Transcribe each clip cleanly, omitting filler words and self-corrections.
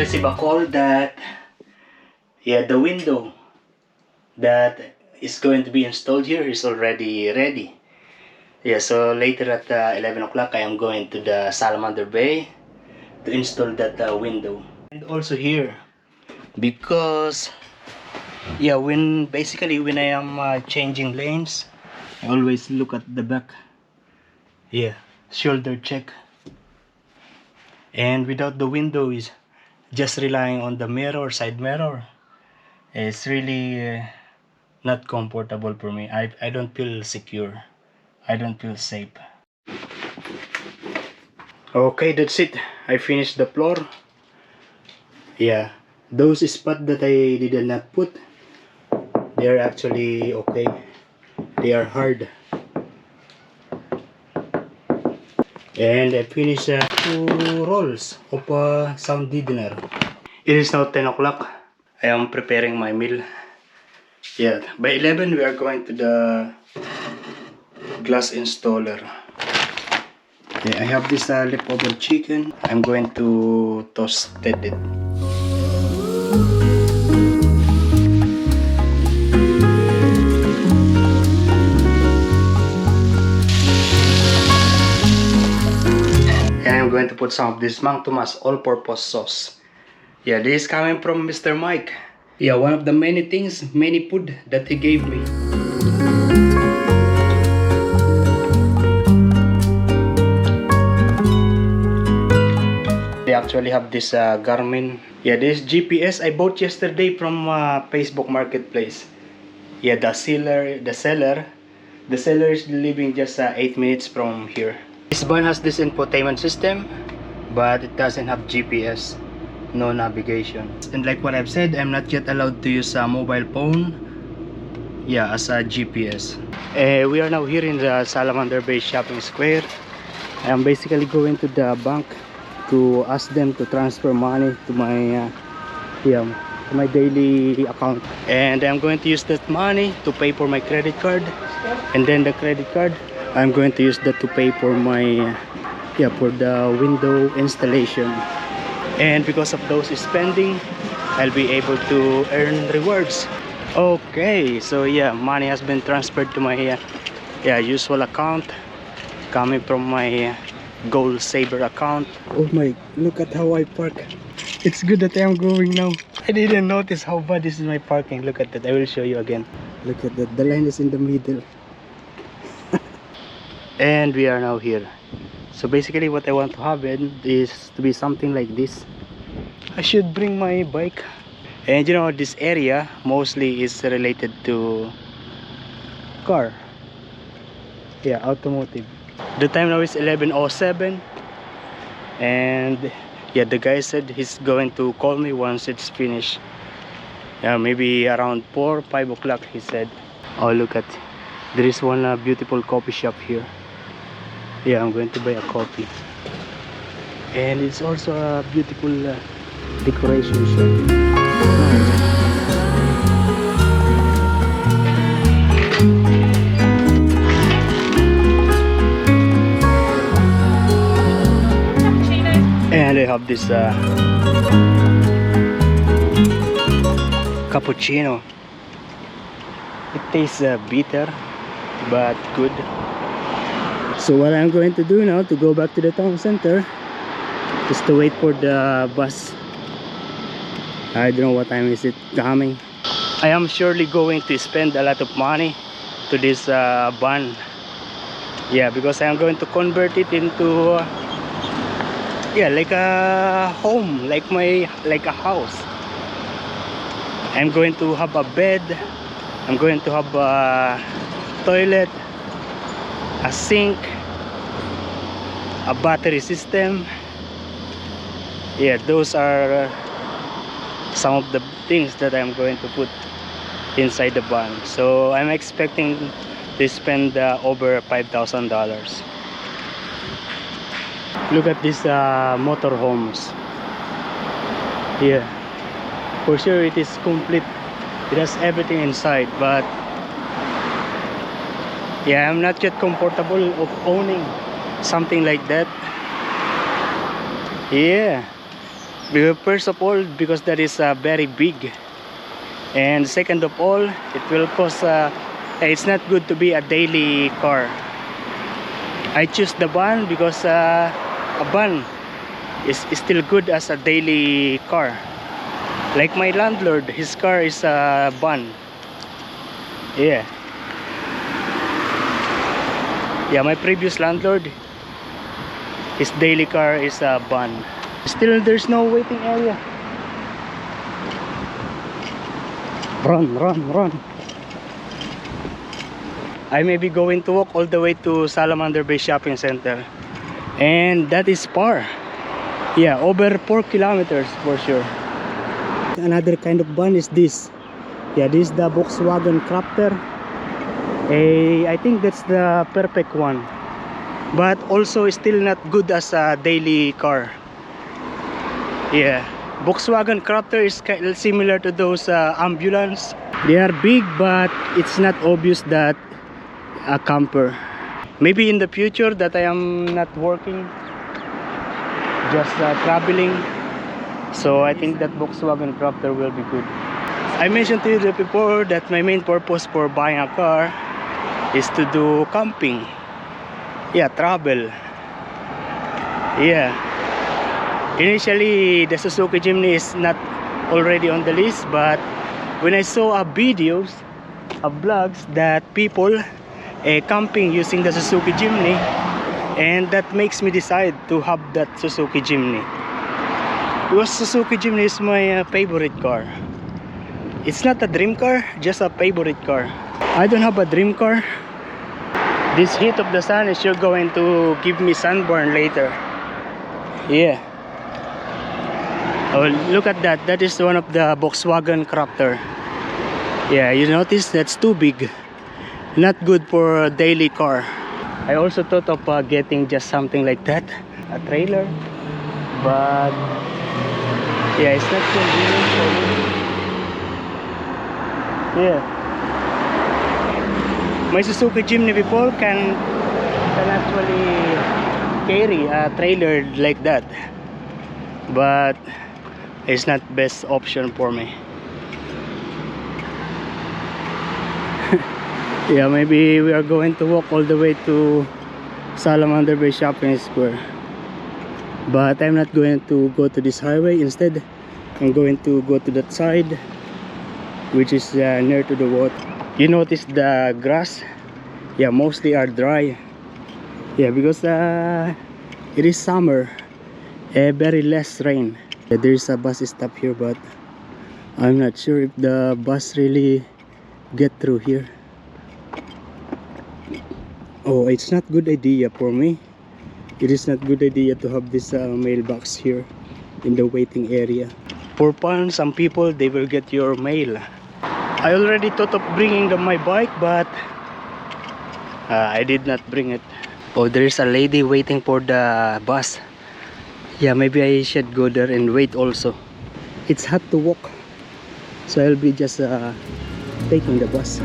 received a call that the window that is going to be installed here is already ready. So later at 11 o'clock I am going to the Salamander Bay to install that window. And also here, because when I am changing lanes, I always look at the back. Shoulder check. And without the window, is just relying on the mirror, side mirror, it's really not comfortable for me. I don't feel secure. I don't feel safe. Okay, that's it. I finished the floor. Those spots that I did not put, they are actually okay. They are hard. And I finished 2 rolls of sound deadener. It is now 10 o'clock. I am preparing my meal. By 11 we are going to the glass installer. I have this leftover chicken. I'm going to toast it. And I'm going to put some of this Mang Tomas all-purpose sauce. This is coming from Mr. Mike. One of the many things, many food that he gave me. They actually have this Garmin. This GPS I bought yesterday from Facebook Marketplace. The seller is living just 8 minutes from here. This van has this infotainment system, but it doesn't have GPS, no navigation. And like what I've said, I'm not yet allowed to use a mobile phone as a GPS. We are now here in the Salamander Bay Shopping Square. I'm basically going to the bank to ask them to transfer money to my my daily account, and I'm going to use that money to pay for my credit card, and then the credit card I'm going to use that to pay for my for the window installation. And because of those spending, I'll be able to earn rewards. Okay, so money has been transferred to my usual account, coming from my Gold Saver account. Oh my, look at how I park. It's good that I am going now. I didn't notice how bad this is my parking. Look at that. I will show you again. Look at that. The line is in the middle. And we are now here. So basically what I want to have is to be something like this. I should bring my bike. And this area mostly is related to car. Automotive. The time now is 11:07, and the guy said he's going to call me once it's finished. Maybe around 4-5 o'clock, he said. Oh, look at, there is one beautiful coffee shop here. I'm going to buy a coffee, and it's also a beautiful decoration shop. And I have this cappuccino. It tastes bitter but good. So what I'm going to do now to go back to the town center is to wait for the bus. I don't know what time is it coming. I am surely going to spend a lot of money to this van. Because I am going to convert it into like a home, like a house. I'm going to have a bed, I'm going to have a toilet, a sink, a battery system. Those are some of the things that I'm going to put inside the van. So I'm expecting to spend over $5,000. Look at these motorhomes. For sure it is complete. It has everything inside, but I'm not yet comfortable of owning something like that. First of all, because that is very big, and second of all, it will cost it's not good to be a daily car. I choose the van because a van is still good as a daily car. Like my landlord, his car is a van. Yeah, my previous landlord, his daily car is a van. Still, there's no waiting area. Run, run, run. I may be going to walk all the way to Salamander Bay Shopping Center, and that is far. Yeah, over 4 kilometers for sure. Another kind of van is this. Yeah, this is the Volkswagen Crafter. I think that's the perfect one, but also still not good as a daily car. Yeah, Volkswagen Crafter is kind of similar to those ambulance. They are big, but it's not obvious that a camper. Maybe in the future that I am not working, just traveling, so I think that Volkswagen Crafter will be good. I mentioned to you before that my main purpose for buying a car is to do camping. Yeah, travel. Yeah, initially the Suzuki Jimny is not already on the list, but when I saw videos of vlogs that people camping using the Suzuki Jimny, and that makes me decide to have that Suzuki Jimny, because Suzuki Jimny is my favorite car. It's not a dream car, just a favorite car. I don't have a dream car. This heat of the sun is sure going to give me sunburn later. Yeah. Oh, look at that. That is one of the Volkswagen Crafter. Yeah, you notice that's too big. Not good for a daily car. I also thought of getting just something like that, a trailer, but yeah, it's not convenient for me. Yeah, my Suzuki Jimny before can actually carry a trailer like that, but it's not best option for me. Yeah, maybe we are going to walk all the way to Salamander Bay Shopping Square, but I'm not going to go to this highway. Instead, I'm going to go to that side, which is near to the water. You notice the grass, yeah, mostly are dry. Yeah, because it is summer, very less rain. There is a bus stop here, but I'm not sure if the bus really get through here. Oh, it's not good idea for me. It is not good idea to have this mailbox here in the waiting area. For fun, some people, they will get your mail. I already thought of bringing my bike, but I did not bring it. Oh, there is a lady waiting for the bus. Yeah, maybe I should go there and wait also. It's hard to walk, so I'll be just taking the bus.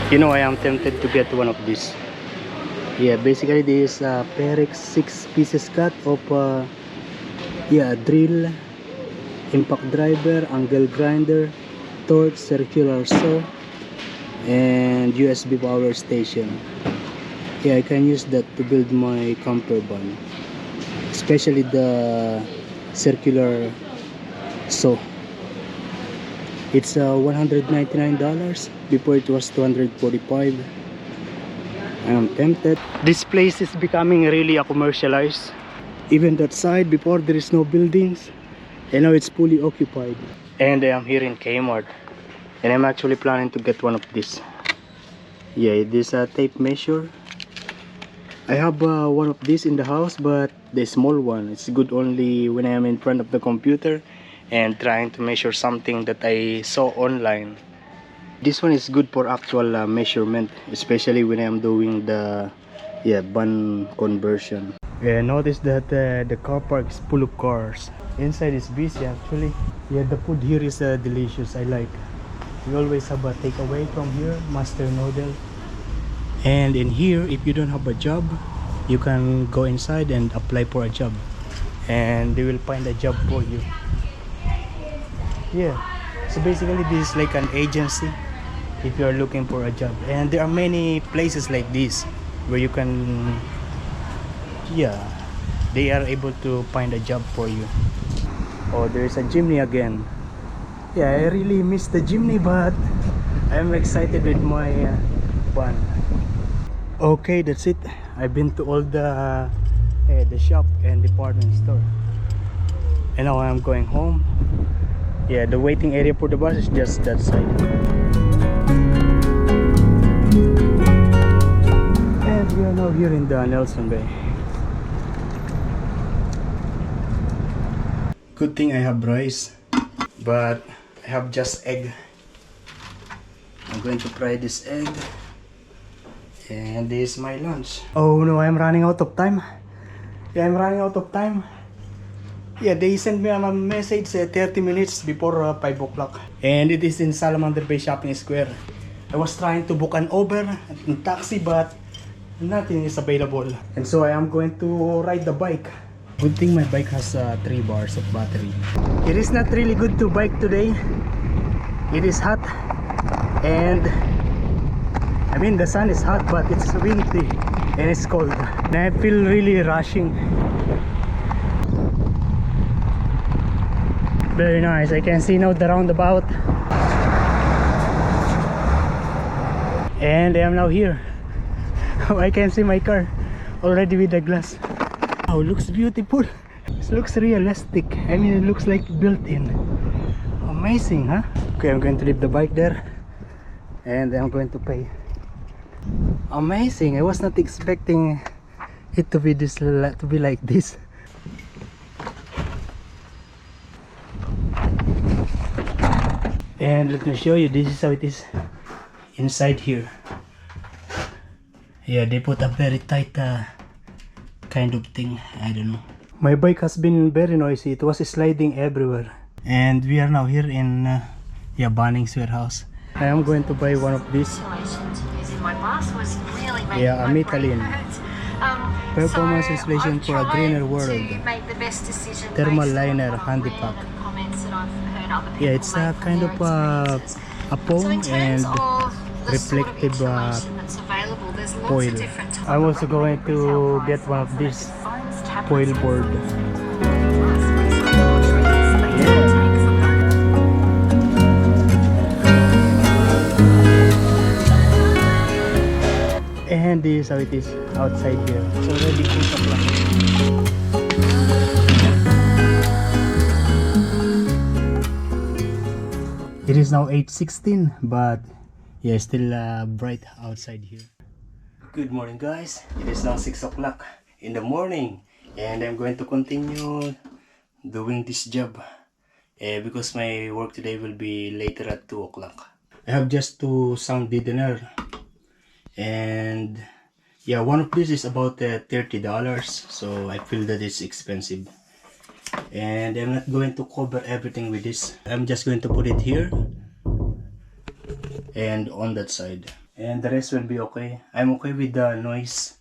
You know, I am tempted to get one of these. Yeah, basically this Perex 6 pieces cut of yeah, drill, impact driver, angle grinder, torch, circular saw, and USB power station. Yeah, I can use that to build my campervan, especially the circular saw. It's $199. Before it was $245. I am tempted. This place is becoming really a commercialized. Even that side, before there is no buildings, and now it's fully occupied. And I am here in Kmart, and I'm actually planning to get one of these. Yeah, this tape measure. I have one of these in the house, but the small one. It's good only when I am in front of the computer and trying to measure something that I saw online. This one is good for actual measurement, especially when I'm doing the Yeah, van conversion. Yeah, notice that the car park is full of cars. Inside is busy actually. Yeah, the food here is delicious. I like. We always have a takeaway from here, master noodle. And in here, if you don't have a job, you can go inside and apply for a job, and they will find a job for you. Yeah, so basically this is like an agency if you are looking for a job, and there are many places like this where you can, yeah, they are able to find a job for you. Oh, there is a chimney again. Yeah, I really miss the chimney, but I'm excited with my van. Okay, that's it. I've been to all the shop and department store, and now I'm going home. Yeah, the waiting area for the bus is just that side. And we are now here in the Nelson Bay. Good thing I have rice, but I have just egg. I'm going to fry this egg, and this is my lunch. Oh no, I'm running out of time. Yeah, I'm running out of time. Yeah, they sent me a message 30 minutes before 5 o'clock. And it is in Salamander Bay Shopping Square. I was trying to book an Uber and taxi, but nothing is available. And so I am going to ride the bike. Good thing my bike has 3 bars of battery. It is not really good to bike today. It is hot, and I mean the sun is hot, but it's windy and it's cold, and I feel really rushing. Very nice. I can see now the roundabout, and I am now here. I can see my car already with the glass. Oh, looks beautiful. It looks realistic. I mean, it looks like built-in. Amazing, huh? Okay, I'm going to leave the bike there, and I'm going to pay. Amazing. I was not expecting it to be like this. And let me show you, this is how it is inside here. Yeah, they put a very tight kind of thing. I don't know. My bike has been very noisy. It was sliding everywhere. And we are now here in Bunnings warehouse. I am going to buy one of these. Yeah, a Michelin. Performance installation for a greener world. Thermal liner handy pack. Yeah, it's a kind of a foam and reflective foil. I'm also going to get one of these foil board. And this is how it is outside here. It's already 8 o'clock. It is now 8:16, but yeah, still bright outside here. Good morning, guys. It is now 6 o'clock in the morning, and I'm going to continue doing this job because my work today will be later at 2 o'clock. I have just 2 sound deadener, and yeah, one of these is about $30, so I feel that it's expensive. And I'm not going to cover everything with this. I'm just going to put it here and on that side, and the rest will be okay. I'm okay with the noise.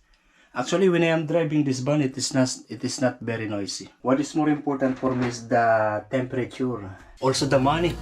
Actually, when I am driving this van, it is not very noisy. What is more important for me is the temperature, also the money.